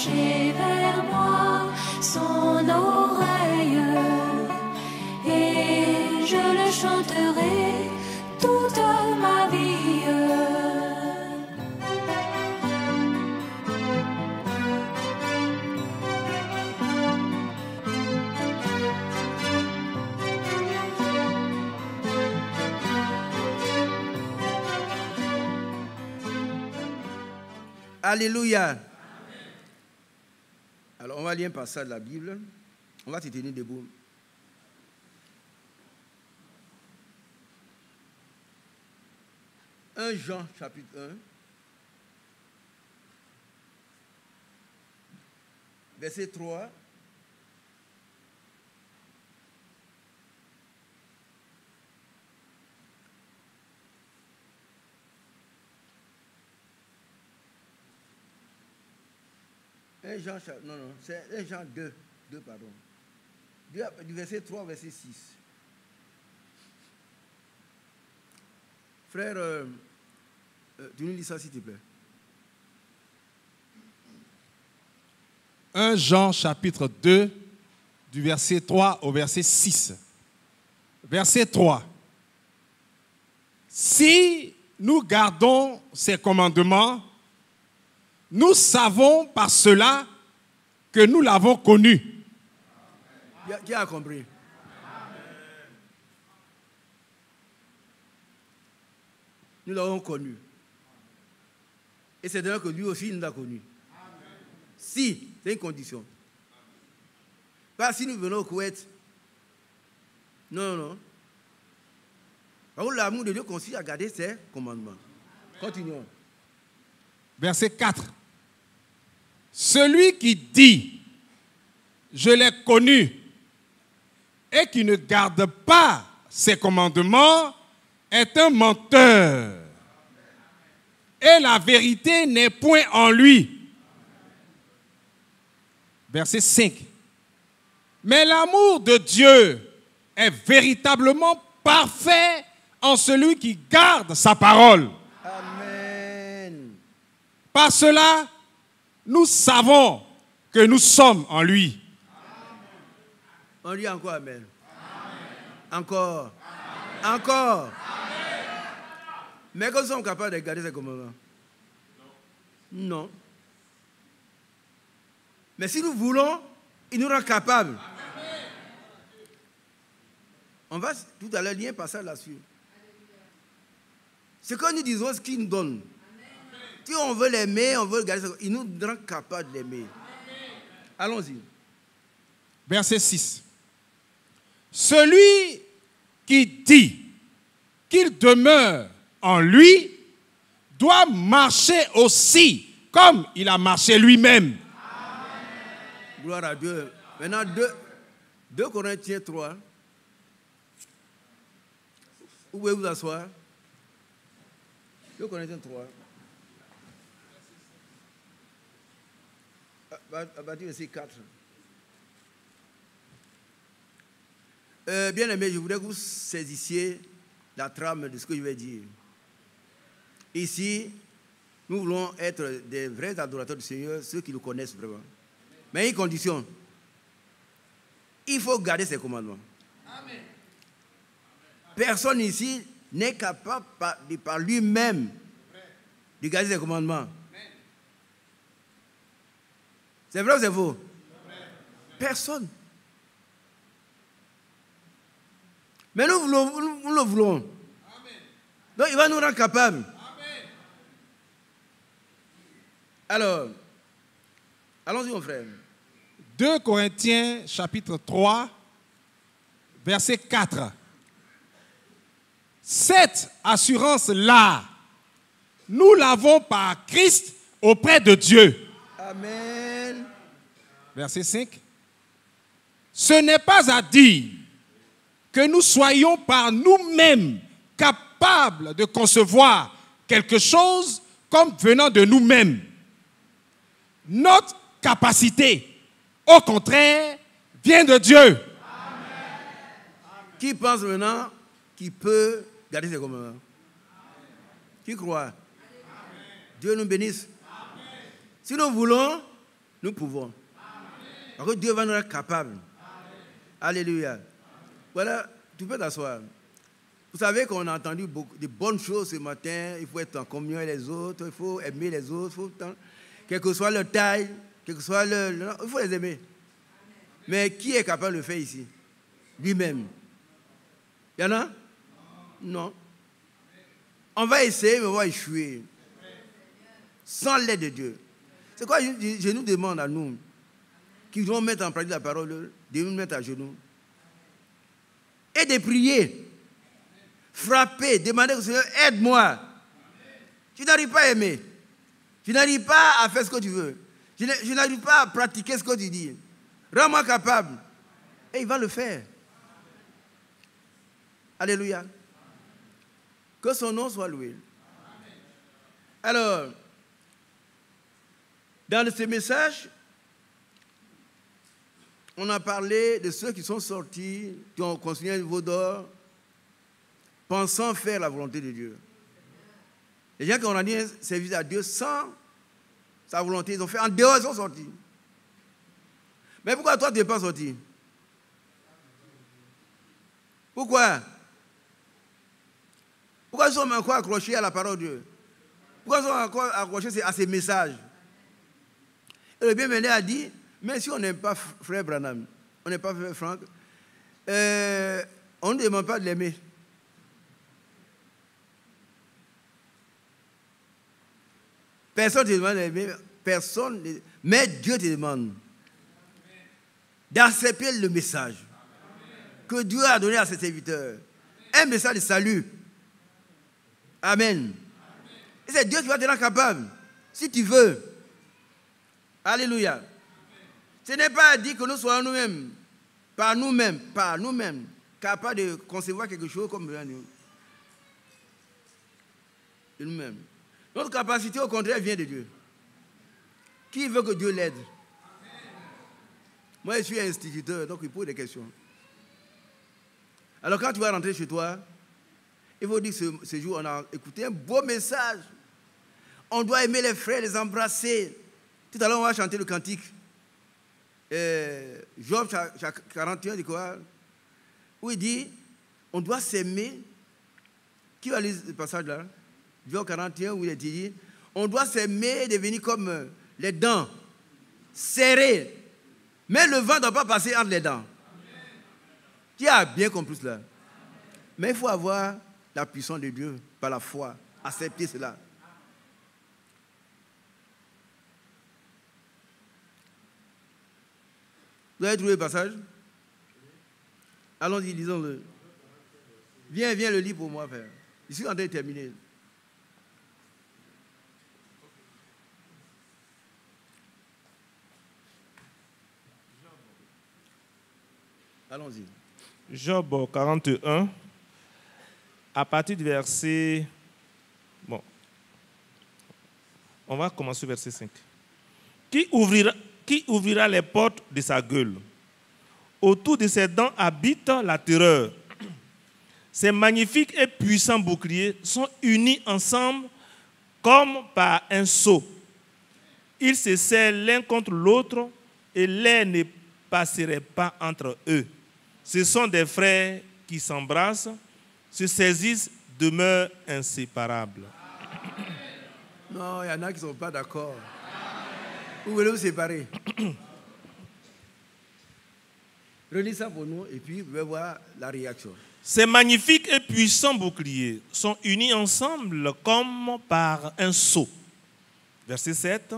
pencher vers moi son oreille, et je le chanterai toute ma vie. Alléluia. Amen. Alors, on va lire un passage de la Bible. On va se tenir debout. Jean, chapitre 1. Verset 3. Jean, non, c'est 1 Jean 2, pardon. Du verset 3 au verset 6. Frère, tu nous lis ça s'il te plaît. 1 Jean chapitre 2, du verset 3 au verset 6. Verset 3. Si nous gardons ses commandements, nous savons par cela que nous l'avons connu. Qui a compris? Nous l'avons connu. Et c'est d'ailleurs que lui aussi nous l'a connu. Si, c'est une condition. Pas si nous venons au Koweït. Non. Par contre, l'amour de Dieu consiste à garder ses commandements. Continuons. Verset 4. Celui qui dit « Je l'ai connu » et qui ne garde pas ses commandements est un menteur. Et la vérité n'est point en lui. Verset 5. Mais l'amour de Dieu est véritablement parfait en celui qui garde sa parole. Amen. Par cela, nous savons que nous sommes en lui. On dit encore Amen. Encore. Encore. Mais que nous sommes capables de garder ces commandements? Non. Mais si nous voulons, il nous rend capables. On va tout à l'heure lire un passage là-dessus. Ce que nous disons, ce qu'il nous donne. Si on veut l'aimer, on veut le garder, il nous rend capables de l'aimer. Allons-y. Verset 6. Celui qui dit qu'il demeure en lui doit marcher aussi comme il a marché lui-même. Gloire à Dieu. Maintenant, 2 Corinthiens 3. Où pouvez vous asseoir? 2 Corinthiens 3. À partir du verset 4. Bien aimé, je voudrais que vous saisissiez la trame de ce que je vais dire. Ici, nous voulons être des vrais adorateurs du Seigneur, ceux qui le connaissent vraiment. Mais une condition. Il faut garder ses commandements. Amen. Personne ici n'est capable par lui-même de garder ses commandements. Amen. C'est vrai ou c'est faux? Amen. Personne. Mais nous le voulons. Amen. Donc il va nous rendre capables. Amen. Alors, allons-y mon frère. 2 Corinthiens chapitre 3, verset 4. Cette assurance-là, nous l'avons par Christ auprès de Dieu. Amen. Verset 5. Ce n'est pas à dire que nous soyons par nous-mêmes capables de concevoir quelque chose comme venant de nous-mêmes. Notre capacité, au contraire, vient de Dieu. Amen. Qui pense maintenant qu'il peut garder ses commandements? Qui croit? Amen. Dieu nous bénisse. Amen. Si nous voulons, Nous pouvons. Parce que Dieu va nous rendre capables. Alléluia. Voilà, tu peux t'asseoir. Vous savez qu'on a entendu beaucoup de bonnes choses ce matin. Il faut être en communion avec les autres, il faut aimer les autres, quelle que soit leur taille, quel que soit il faut les aimer. Mais qui est capable de le faire ici? Lui-même. Il y en a? Non. On va essayer, mais on va échouer. Sans l'aide de Dieu. C'est quoi je nous demande à nous, qui devons mettre en pratique la parole, de nous mettre à genoux. Et de prier. Frapper, demander au Seigneur, aide-moi. Tu n'arrives pas à aimer. Tu n'arrives pas à faire ce que tu veux. Je n'arrive pas à pratiquer ce que tu dis. Rends-moi capable. Et il va le faire. Alléluia. Que son nom soit loué. Alors, dans ce message, on a parlé de ceux qui sont sortis, qui ont construit un niveau d'or, pensant faire la volonté de Dieu. Les gens qui ont rendu un service à Dieu sans sa volonté, ils ont fait en dehors, ils sont sortis. Mais pourquoi toi, tu n'es pas sorti? Pourquoi? Pourquoi ils sont encore accrochés à la parole de Dieu? Pourquoi ils sont encore accrochés à ces messages? Et le bien-aimé a dit, mais si on n'aime pas frère Branham, on n'aime pas frère Franck, on ne demande pas de l'aimer. Personne ne te demande d'aimer, personne, mais Dieu te demande d'accepter le message que Dieu a donné à ses serviteurs. Un message de salut. Amen. Et c'est Dieu qui va te rendre capable, si tu veux. Alléluia. Ce n'est pas dit que nous soyons nous-mêmes, par nous-mêmes, capables de concevoir quelque chose comme nous. De nous-mêmes. Notre capacité, au contraire, vient de Dieu. Qui veut que Dieu l'aide? Moi, je suis instituteur, donc il pose des questions. Alors, quand tu vas rentrer chez toi, il faut dire que ce jour, on a écouté un beau message. On doit aimer les frères, les embrasser. Tout à l'heure, on va chanter le cantique. Job 41, dit quoi? Où il dit, on doit s'aimer. Qui va lire ce passage-là? Job 41, où il est dit, on doit s'aimer et devenir comme les dents, serrées. Mais le vent ne doit pas passer entre les dents. Qui a bien compris cela? Mais il faut avoir la puissance de Dieu par la foi. Accepter cela. Vous avez trouvé le passage? Allons-y, lisons-le. Viens le lire pour moi, frère. Je suis en train de terminer. Allons-y. Job 41, à partir du verset... Bon, on va commencer au verset 5. Qui ouvrira les portes de sa gueule? Autour de ses dents habite la terreur. Ces magnifiques et puissants boucliers sont unis ensemble comme par un sceau. Ils se serrent l'un contre l'autre et l'air ne passerait pas entre eux. Ce sont des frères qui s'embrassent, se saisissent, demeurent inséparables. Non, il y en a qui ne sont pas d'accord. Vous voulez vous séparer? Relis ça pour nous et puis vous allez voir la réaction. Ces magnifiques et puissants boucliers sont unis ensemble comme par un sceau. Verset 7.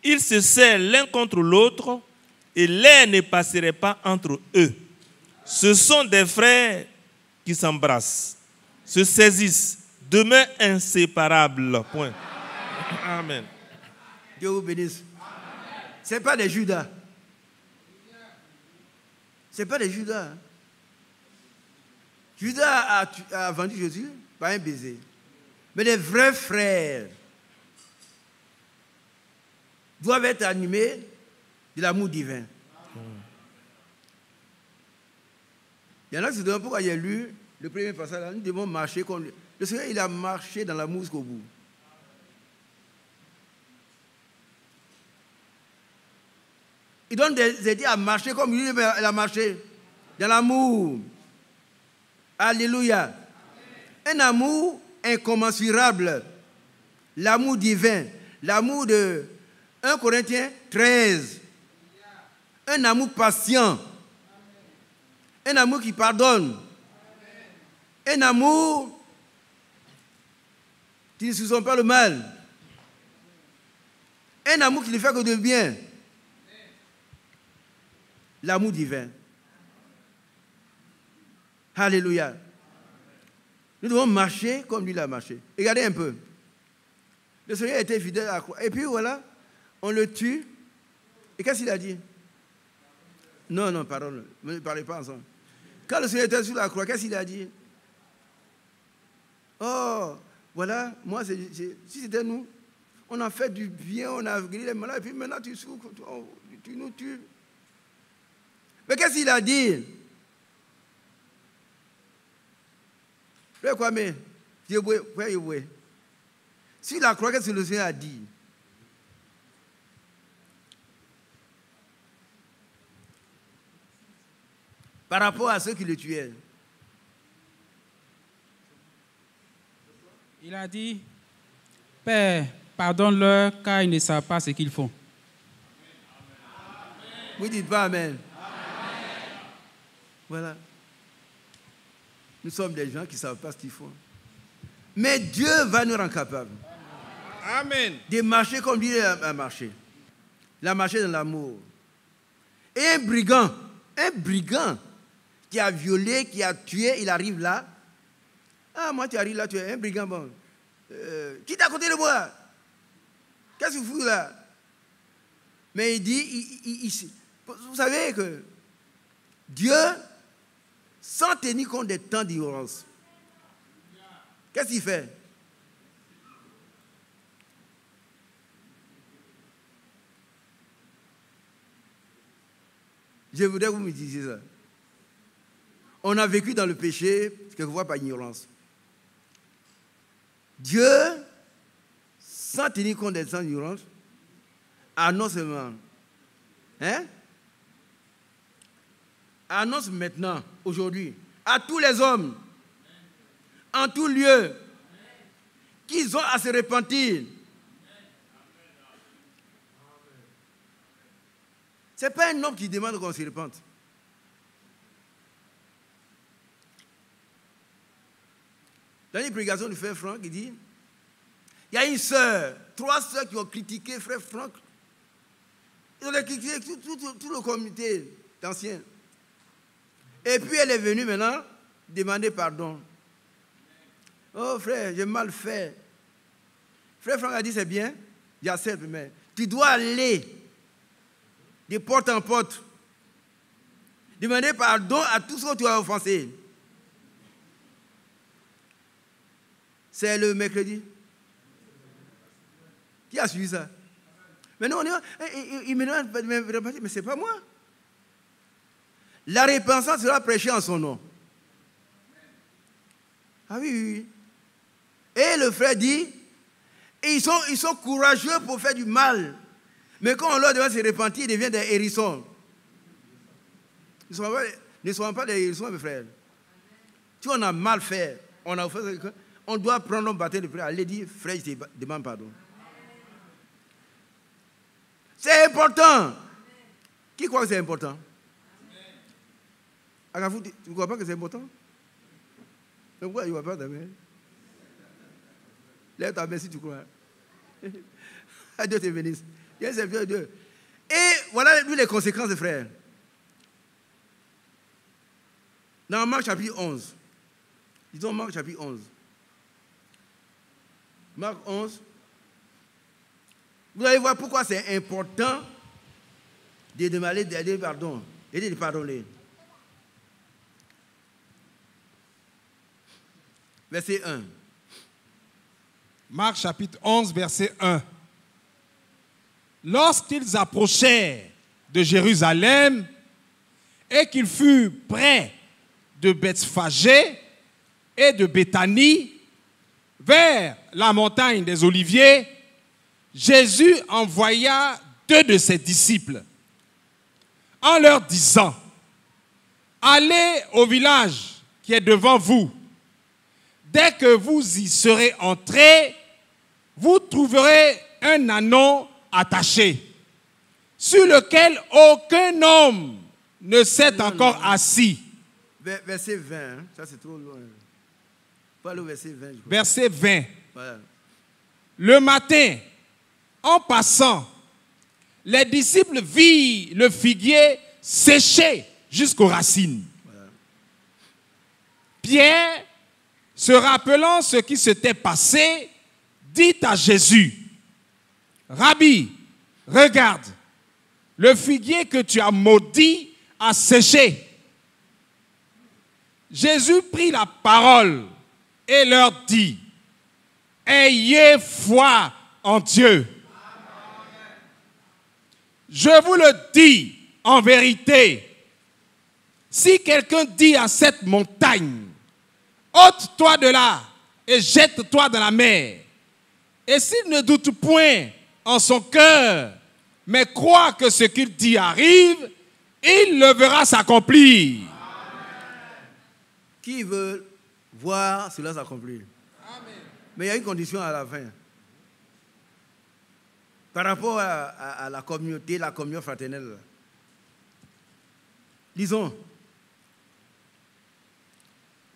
Ils se serrent l'un contre l'autre et l'air ne passerait pas entre eux. Ce sont des frères qui s'embrassent, se saisissent, demeurent inséparables. Point. Amen. Dieu vous bénisse. Ce n'est pas des Judas. Ce n'est pas des Judas. Judas a vendu Jésus par un baiser. Mais les vrais frères doivent être animés de l'amour divin. Il y en a qui se demandent pourquoi j'ai lu le premier passage. Là, nous devons marcher comme lui. Le Seigneur, il a marché dans l'amour jusqu'au bout. Il donne des idées à marcher comme lui, il a marché. Dans l'amour. Alléluia. Un amour incommensurable. L'amour divin. L'amour de 1 Corinthiens 13. Un amour patient. Un amour qui pardonne. Un amour qui ne soupçonne pas le mal. Un amour qui ne fait que de bien. L'amour divin. Alléluia. Nous devons marcher comme lui l'a marché. Regardez un peu. Le Seigneur était fidèle à la croix. Et puis voilà, on le tue. Et qu'est-ce qu'il a dit? Non, pardon, ne parlez pas ensemble. Quand le Seigneur était sur la croix, qu'est-ce qu'il a dit? Oh, voilà, moi, si c'était nous, on a fait du bien, on a guéri les malades, et puis maintenant tu souffres, tu nous tues. Mais qu'est-ce qu'il a dit? Frère Kwame, sur la croix, qu'est-ce que le Seigneur a dit? Par rapport à ceux qui le tuaient. Il a dit, Père, pardonne-leur car ils ne savent pas ce qu'ils font. Vous ne dites pas Amen. Voilà. Nous sommes des gens qui ne savent pas ce qu'ils font. Mais Dieu va nous rendre capables. Amen. De marcher comme lui a marché. Il a marché dans l'amour. Et un brigand qui a violé, qui a tué, il arrive là. Ah, moi, tu arrives là, tu es un brigand, bon. Qui t'a à côté de moi? Qu'est-ce que vous fous là? Mais il dit, vous savez que Dieu, sans tenir compte des temps d'ignorance, qu'est-ce qu'il fait? Je voudrais que vous me disiez ça. On a vécu dans le péché, quelquefois par ignorance. Dieu, sans tenir compte des temps d'ignorance, annonce seulement, annonce maintenant, aujourd'hui, à tous les hommes, en tout lieu, qu'ils ont à se repentir. Ce n'est pas un homme qui demande qu'on se repente. Dans une prédication du frère Franck, il dit, il y a une sœur, 3 sœurs qui ont critiqué frère Franck. Ils ont critiqué tout le comité d'anciens. Et puis elle est venue maintenant demander pardon. Oh frère, j'ai mal fait. Frère Franck a dit, c'est bien, j'accepte, mais tu dois aller de porte en porte, demander pardon à tous ceux que tu as offensés. C'est le mercredi. Qui a suivi ça? Mais non, il me demande, mais ce n'est pas moi. La repentance sera prêchée en son nom. Ah oui. Et le frère dit, ils sont courageux pour faire du mal. Mais quand on leur demande de se repentir, ils deviennent des hérissons. Ne soyons pas des hérissons, mes frères. Si on a mal fait, on a fait quelqu'un, on doit prendre notre bâton de prière, aller dire, frère, je te demande pardon. C'est important. Qui croit que c'est important? Agafou, tu ne crois pas que c'est important? Mais pourquoi il ne voit pas ta main? Lève ta main si tu crois. Dieu te bénisse. Dieu est Dieu. Et voilà les conséquences, frères. Dans Marc chapitre 11. Disons Marc chapitre 11. Marc 11. Vous allez voir pourquoi c'est important de demander pardon et de pardonner. Verset 1. Marc chapitre 11, verset 1. Lorsqu'ils approchèrent de Jérusalem et qu'ils furent près de Bethphagée et de Béthanie, vers la montagne des Oliviers, Jésus envoya 2 de ses disciples en leur disant, allez au village qui est devant vous. Dès que vous y serez entrés, vous trouverez un ânon attaché, sur lequel aucun homme ne s'est encore assis. Verset 20, hein? Ça c'est trop loin. Pas le verset 20. Verset 20. Voilà. Le matin, en passant, les disciples virent le figuier séché jusqu'aux racines. Voilà. Pierre, se rappelant ce qui s'était passé, dit à Jésus, Rabbi, regarde, le figuier que tu as maudit a séché. Jésus prit la parole et leur dit, ayez foi en Dieu. Je vous le dis en vérité, si quelqu'un dit à cette montagne, ôte-toi de là et jette-toi dans la mer, et s'il ne doute point en son cœur, mais croit que ce qu'il dit arrive, il le verra s'accomplir. Qui veut voir cela s'accomplir? Mais il y a une condition à la fin. Par rapport à la communauté, la communion fraternelle. Lisons.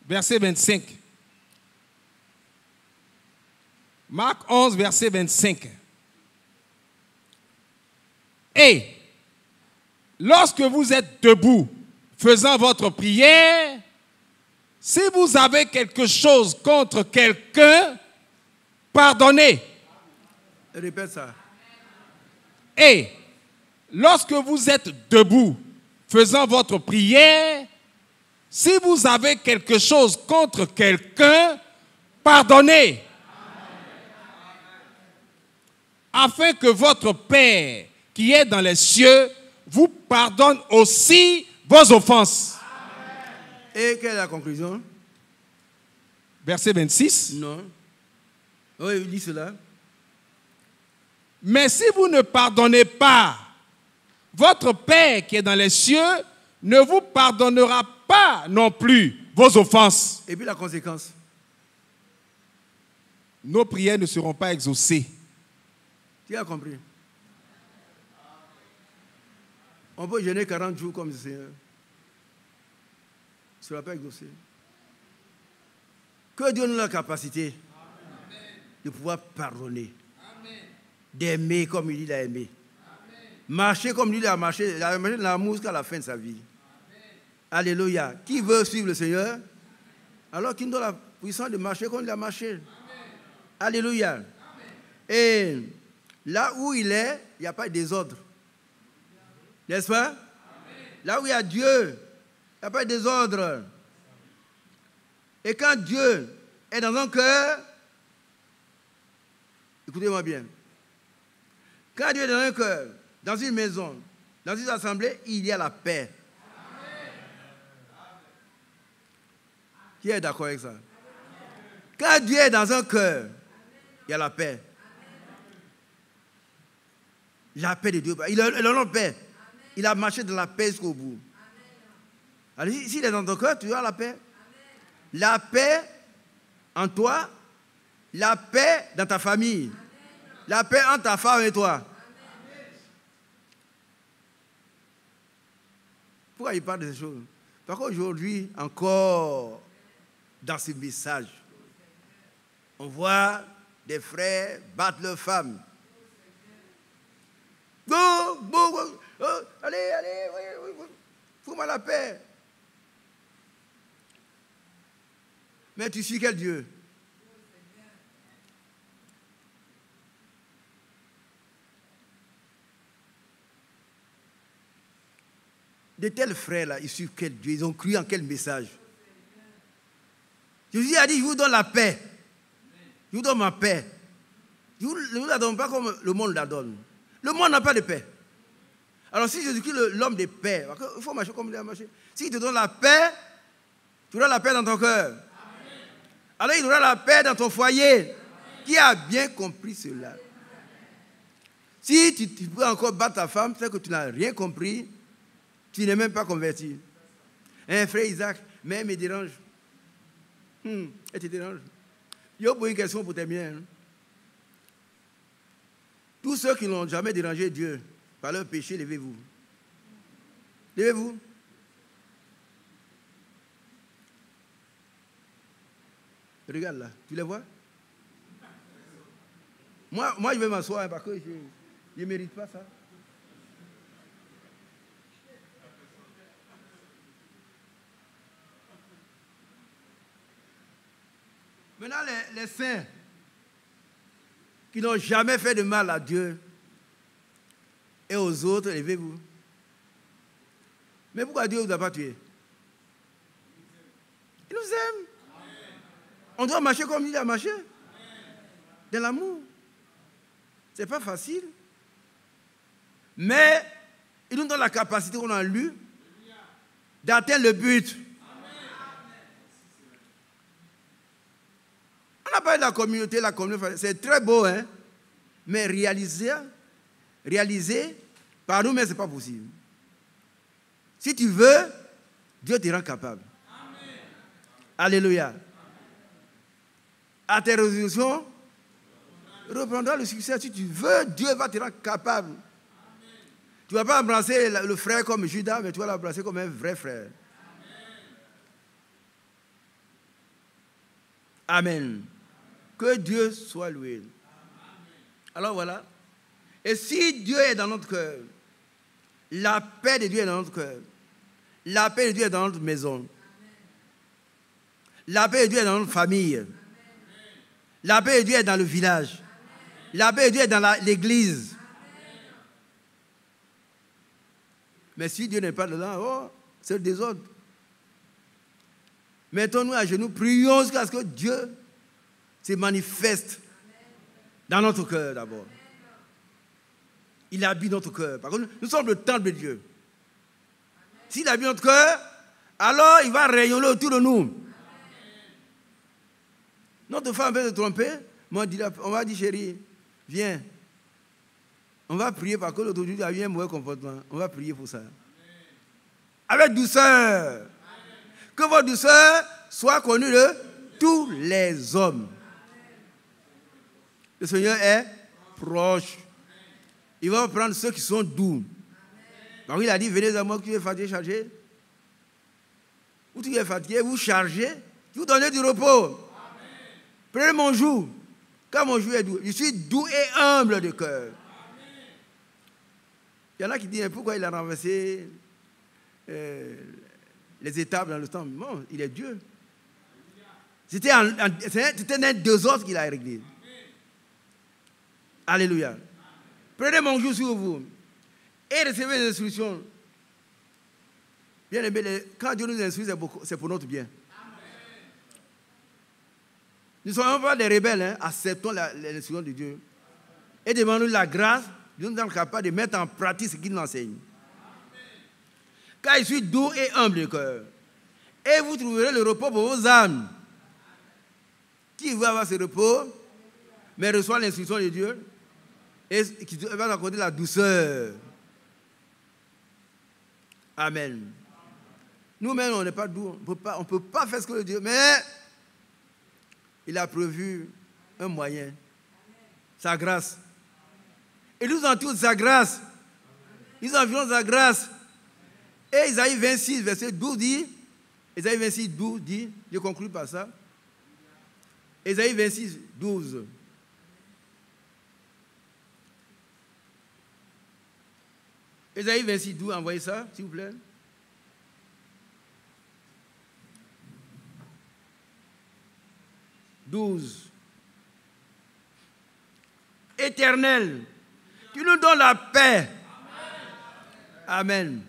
Verset 25. Marc 11, verset 25. Et lorsque vous êtes debout, faisant votre prière, si vous avez quelque chose contre quelqu'un, pardonnez. Répète ça. Et lorsque vous êtes debout, faisant votre prière, si vous avez quelque chose contre quelqu'un, pardonnez. Afin que votre Père qui est dans les cieux vous pardonne aussi vos offenses. Et quelle est la conclusion? Verset 26. Non. Oui, dis cela. Mais si vous ne pardonnez pas, votre Père qui est dans les cieux ne vous pardonnera pas non plus vos offenses. Et puis la conséquence? Nos prières ne seront pas exaucées. Tu as compris? On peut jeûner 40 jours comme le Seigneur. Ce ne sera pas exaucé. Que Dieu nous ait la capacité de pouvoir pardonner. D'aimer comme il a aimé. Marcher comme lui a marché. Il a marché dans l'amour jusqu'à la fin de sa vie. Alléluia. Qui veut suivre le Seigneur? Alors qu'il nous donne la puissance de marcher comme il a marché. Alléluia. Et là où il est, il n'y a pas de désordre. N'est-ce pas? Là où il y a Dieu, il n'y a pas de désordre. Et quand Dieu est dans un cœur, écoutez-moi bien. Quand Dieu est dans un cœur, dans une maison, dans une assemblée, il y a la paix. Qui est d'accord avec ça? Quand Dieu est dans un cœur, il y a la paix. La paix de Dieu. Il a la paix. Il a marché dans la paix jusqu'au bout. Alors, s'il est dans ton cœur, tu as la paix. La paix en toi, la paix dans ta famille, la paix entre ta femme et toi. Pourquoi il parle de ces choses? Parce qu'aujourd'hui, encore, dans ce message, on voit des frères battre leurs femmes. Allez, fous-moi la paix. Mais tu suis quel Dieu? De tels frères-là, ils suivent quel Dieu? Ils ont cru en quel message? Jésus a dit, je vous donne la paix. Je vous donne ma paix. Je ne vous la donne pas comme le monde la donne. Le monde n'a pas de paix. Alors si Jésus-Christ est l'homme de paix, il faut marcher comme il a marché. S'il te donne la paix, tu auras la paix dans ton cœur. Alors il aura la paix dans ton foyer. Qui a bien compris cela? Si tu peux encore battre ta femme, c'est que tu n'as rien compris Tu n'es même pas converti. Hein, frère Isaac, mais il me dérange. Elle te dérange. Il y a une question pour terminer. Hein. Tous ceux qui n'ont jamais dérangé Dieu par leur péché, levez-vous. Levez-vous. Regarde là, tu les vois? Moi je vais m'asseoir hein, parce que je ne mérite pas ça. Maintenant, les saints qui n'ont jamais fait de mal à Dieu et aux autres, levez-vous. Mais pourquoi Dieu ne vous a pas tué? Il nous aime. On doit marcher comme il a marché. De l'amour. Ce n'est pas facile. Mais il nous donne la capacité qu'on a lu d'atteindre le but. On n'a pas de la communauté, c'est très beau, hein? Mais réaliser par nous-mêmes, ce n'est pas possible. Si tu veux, Dieu te rend capable. Amen. Alléluia. À tes résolutions, reprendras le succès. Si tu veux, Dieu va te rendre capable. Amen. Tu ne vas pas embrasser le frère comme Judas, mais tu vas l'embrasser comme un vrai frère. Amen. Amen. Que Dieu soit loué. Amen. Alors voilà. Et si Dieu est dans notre cœur, la paix de Dieu est dans notre cœur, la paix de Dieu est dans notre maison, amen. La paix de Dieu est dans notre famille, amen. La paix de Dieu est dans le village, amen. La paix de Dieu est dans l'église. Amen. Mais si Dieu n'est pas dedans, oh, c'est le désordre. Mettons-nous à genoux, prions jusqu'à ce que Dieu se manifeste dans notre cœur d'abord. Il habite notre cœur. Par contre, nous sommes le temple de Dieu. S'il habite notre cœur, alors il va rayonner autour de nous. Notre femme veut se tromper, on va dire chérie, viens. On va prier parce que l'autre jour, il a eu un mauvais comportement. On va prier pour ça. Avec douceur. Que votre douceur soit connue de tous les hommes. Le Seigneur est proche. Il va prendre ceux qui sont doux. Donc il a dit, venez à moi, qui est fatigué, chargé. Ou tu es fatigué, vous chargez, je vous donne du repos. Amen. Prenez mon joug, car mon joug est doux. Je suis doux et humble de cœur. Amen. Il y en a qui disent, pourquoi il a renversé les étapes dans le temps? Non, il est Dieu. C'était un deux autres qu'il a réglé. Amen. Alléluia. Amen. Prenez mon joug sur vous et recevez les instructions. Bien aimé, quand Dieu nous instruit, c'est pour notre bien. Amen. Nous ne sommes pas des rebelles, hein. Acceptons les instructions de Dieu et demandons la grâce de nous être capables de mettre en pratique ce qu'il nous enseigne. Amen. Car je suis doux et humble de cœur, et vous trouverez le repos pour vos âmes. Qui veut avoir ce repos, mais reçoit l'instruction de Dieu et qui va nous accorder la douceur. Amen. Nous-mêmes, on n'est pas doux. On ne peut pas faire ce que Dieu... Mais il a prévu un moyen. Sa grâce. Et nous entoure sa grâce. Nous environs sa grâce. Et Isaïe 26, verset 12 dit... Isaïe 26, 12 dit... Je conclue par ça. Isaïe 26, 12... Isaïe 26, 12, envoyez ça, s'il vous plaît. « 12. Éternel, tu nous donnes la paix. » Amen. Amen.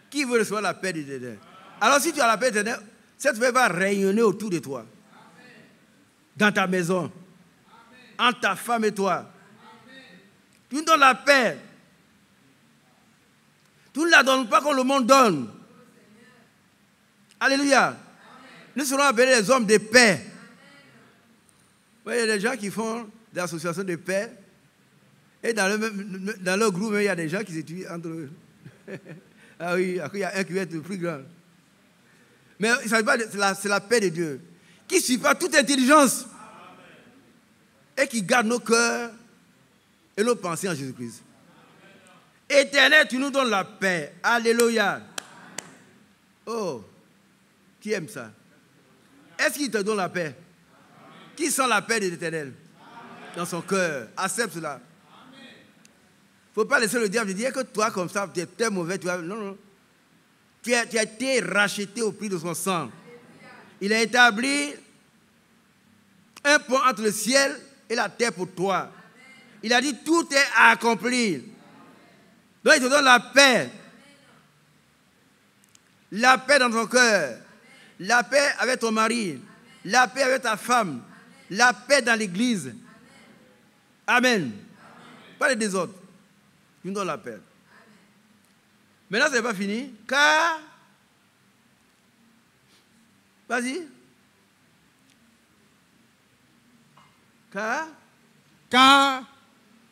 Qui veut recevoir la paix de Dieu? Alors si tu as la paix de Dieu, cette paix va rayonner autour de toi. Amen. Dans ta maison. Amen. Entre ta femme et toi. Amen. Tu nous donnes la paix. Tu ne la donnes pas comme le monde donne. Alléluia. Amen. Nous serons appelés les hommes de paix. Il y a des gens qui font des associations de paix. Et dans leur groupe, il y a des gens qui s'étudient entre eux. Ah oui, après il y a un qui va être le plus grand. Mais ça veut pas, c'est la paix de Dieu qui surpasse toute intelligence et qui garde nos cœurs et nos pensées en Jésus-Christ. Éternel, tu nous donnes la paix. Alléluia. Oh, qui aime ça? Est-ce qu'il te donne la paix? Qui sent la paix de l'Éternel dans son cœur? Accepte cela. Il ne faut pas laisser le diable dire que toi, comme ça, tu es mauvais. Non, non. Tu as été racheté au prix de son sang. Il a établi un pont entre le ciel et la terre pour toi. Il a dit tout est accompli. Donc il te donne la paix. La paix dans ton cœur. La paix avec ton mari. La paix avec ta femme. La paix dans l'église. Amen. Pas les désordres. Il nous donne la paix. Maintenant, ce n'est pas fini. Car, vas-y. Car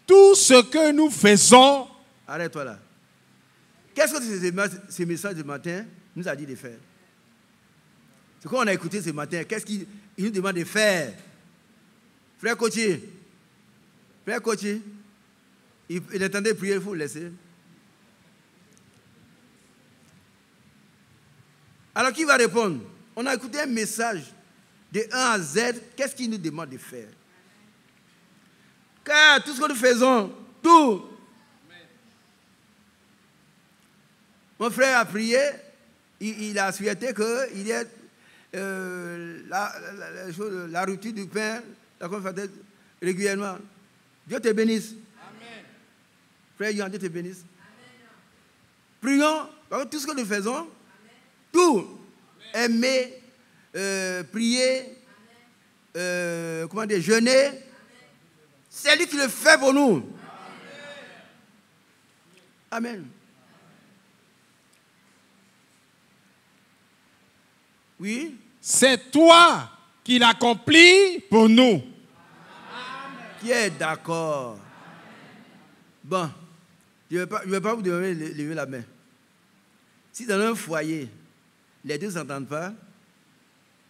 tout ce que nous faisons, arrête-toi là. Qu'est-ce que ce message de matin nous a dit de faire? Ce qu'on a écouté ce matin, qu'est-ce qu'il nous demande de faire? Frère Cotier, il attendait prier, il faut le laisser. Alors qui va répondre? On a écouté un message de A à Z, qu'est-ce qu'il nous demande de faire? Car tout ce que nous faisons, tout. Mon frère a prié, il a souhaité qu'il y ait la rupture du pain, la conférence régulièrement. Dieu te bénisse. Amen. Frère Yohan, Dieu te bénisse. Amen. Prions, parce que tout ce que nous faisons, amen. Tout, amen. Aimer, prier, jeûner, amen. C'est lui qui le fait pour nous. Amen. Amen. Oui. C'est toi qui l'accomplis pour nous. Qui est d'accord? Bon, je ne vais pas vous demander de lever la main. Si dans un foyer, les deux ne s'entendent pas,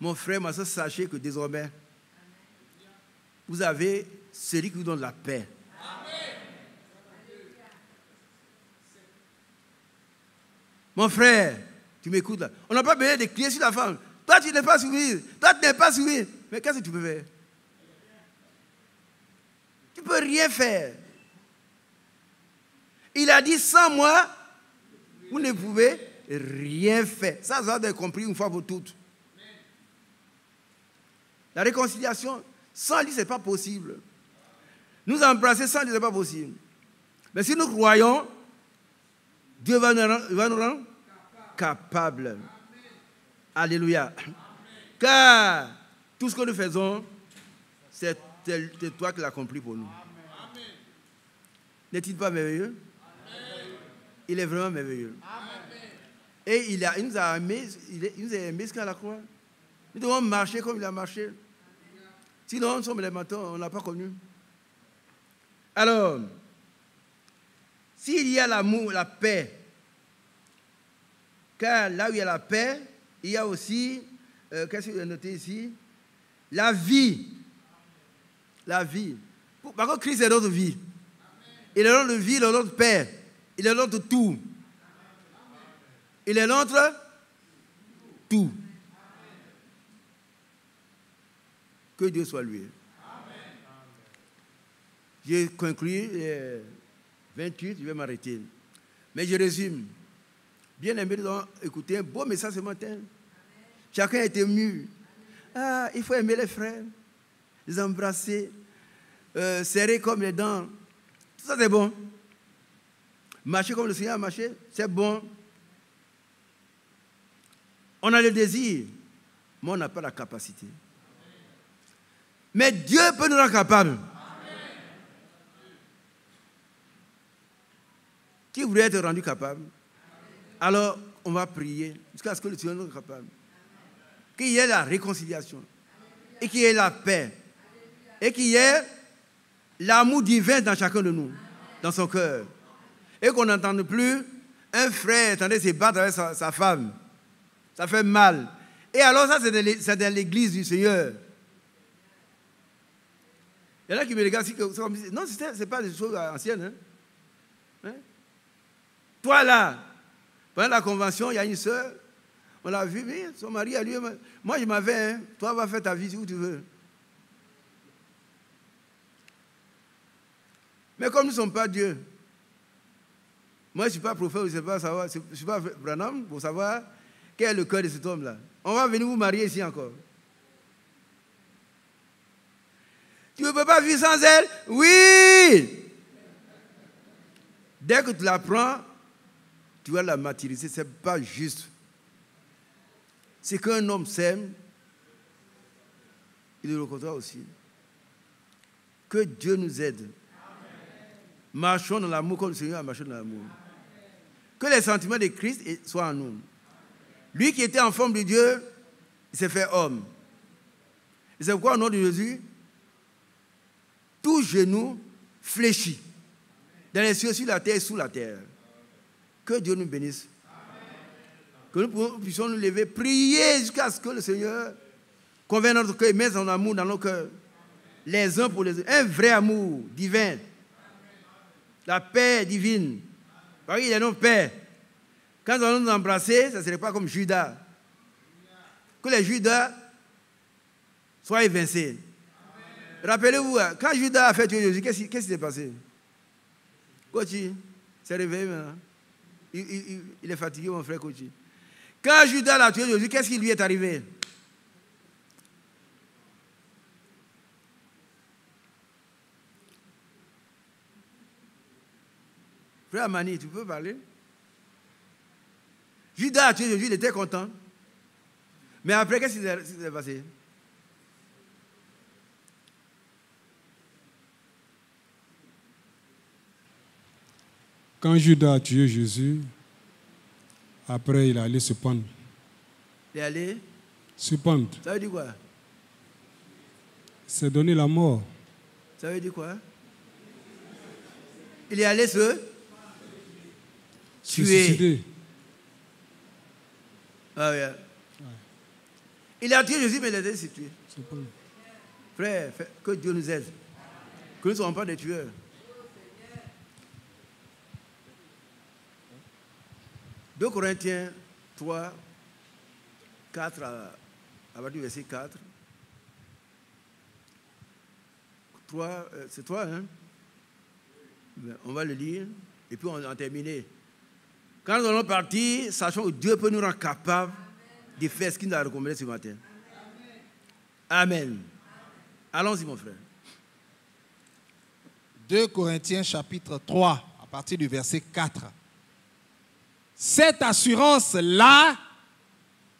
mon frère, ma soeur, sachez que désormais, vous avez celui qui vous donne la paix. Mon frère, tu m'écoutes là. On n'a pas besoin de crier sur la femme. Toi, tu n'es pas soumis. Toi, tu n'es pas soumis. Mais qu'est-ce que tu peux faire? Tu ne peux rien faire. Il a dit, sans moi, vous ne pouvez rien faire. Ça, vous avez compris une fois pour toutes. La réconciliation, sans lui, ce n'est pas possible. Nous embrasser sans lui, ce n'est pas possible. Mais si nous croyons, Dieu va nous rendre capables. Alléluia. Amen. Car tout ce que nous faisons, c'est toi qui l'as accompli pour nous. N'est-il pas merveilleux? Amen. Il est vraiment merveilleux. Amen. Et il nous a aimés, il nous a aimés jusqu'à la croix. Nous devons marcher comme il a marché. Sinon, nous sommes les matons, on n'a pas connu. Alors, s'il y a l'amour, la paix, car là où il y a la paix, il y a aussi, qu'est-ce que vous avez noté ici? La vie. La vie. Par contre, Christ est notre vie. Il est notre vie, il est notre paix. Il est notre tout. Il est notre tout. Que Dieu soit loué. J'ai conclu 28, je vais m'arrêter. Mais je résume. Bien aimé, nous avons écouté un beau message ce matin. Amen. Chacun a été ému. Ah, il faut aimer les frères, les embrasser, serrer comme les dents. Tout ça, c'est bon. Marcher comme le Seigneur a marché, c'est bon. On a le désir, mais on n'a pas la capacité. Mais Dieu peut nous rendre capables. Qui voudrait être rendu capable? Alors, on va prier jusqu'à ce que le Seigneur nous rende capable. Qu'il y ait la réconciliation. Et qu'il y ait la paix. Et qu'il y ait l'amour divin dans chacun de nous, dans son cœur. Et qu'on n'entende plus un frère est en train de se battre avec sa femme. Ça fait mal. Et alors ça, c'est dans l'église du Seigneur. Il y en a qui me regardent, non, ce n'est pas des choses anciennes. Hein? Toi là, pendant la convention, il y a une soeur, on l'a vu, mais son mari a lui, moi je m'en vais, hein. Toi va faire ta vie où tu veux. Mais comme nous ne sommes pas Dieu, moi je ne suis pas prophète, je ne suis pas Branham pour savoir quel est le cœur de cet homme-là. On va venir vous marier ici encore. Tu ne peux pas vivre sans elle? Oui! Dès que tu la prends, tu vas la martyriser. Ce n'est pas juste. C'est qu'un homme s'aime, il le rencontrera aussi. Que Dieu nous aide. Amen. Marchons dans l'amour comme le Seigneur a marché dans l'amour. Que les sentiments de Christ soient en nous. Lui qui était en forme de Dieu, il s'est fait homme. Et c'est pourquoi au nom de Jésus, tout genou fléchit. Dans les cieux, sur la terre et sous la terre. Que Dieu nous bénisse. Que nous puissions nous lever, prier jusqu'à ce que le Seigneur convainc notre cœur et mette son amour dans nos cœurs. Les uns pour les autres. Un vrai amour divin. La paix divine. Parce qu'il est notre Père. Quand on nous embrasser, ça ne serait pas comme Judas. Que les Judas soient évincés. Rappelez-vous, quand Judas a fait tuer Jésus, qu'est-ce qui s'est passé? Kochi, s'est réveillé maintenant. Il est fatigué, mon frère Kochi. Quand Judas l'a tué Jésus, qu'est-ce qui lui est arrivé? Frère Mani, tu peux parler? Judas a tué Jésus, il était content. Mais après, qu'est-ce qui s'est passé? Quand Judas a tué Jésus, après il est allé se pendre. Il est allé se pendre. Ça veut dire quoi? C'est donner la mort. Ça veut dire quoi? Il est allé se tuer. Ah oui. Ouais. Il a tué Jésus, mais il a été se tuer. Frère, que Dieu nous aide. Que nous ne soyons pas des tueurs. 2 Corinthiens 3, 4 à partir du verset 4. 3, c'est 3, hein? On va le lire et puis on va en terminer. Quand nous allons partir, sachons que Dieu peut nous rendre capables de faire ce qu'il nous a recommandé ce matin. Amen. Allons-y, mon frère. 2 Corinthiens chapitre 3, à partir du verset 4. Cette assurance-là,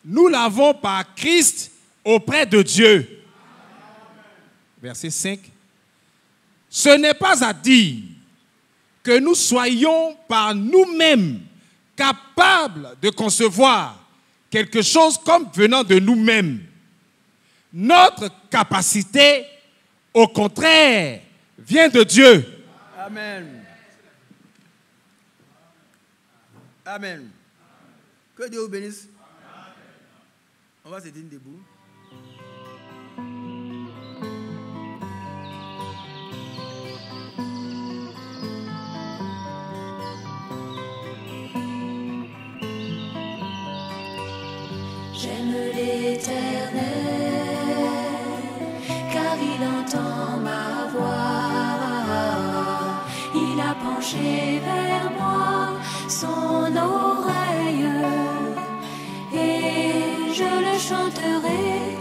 nous l'avons par Christ auprès de Dieu. Verset 5. Ce n'est pas à dire que nous soyons par nous-mêmes capables de concevoir quelque chose comme venant de nous-mêmes. Notre capacité, au contraire, vient de Dieu. Amen. Amen. Que Dieu vous bénisse. On va se tenir debout. J'aime l'Éternel, car il entend ma voix. Il a penché vers moi son oreille, et je le chanterai.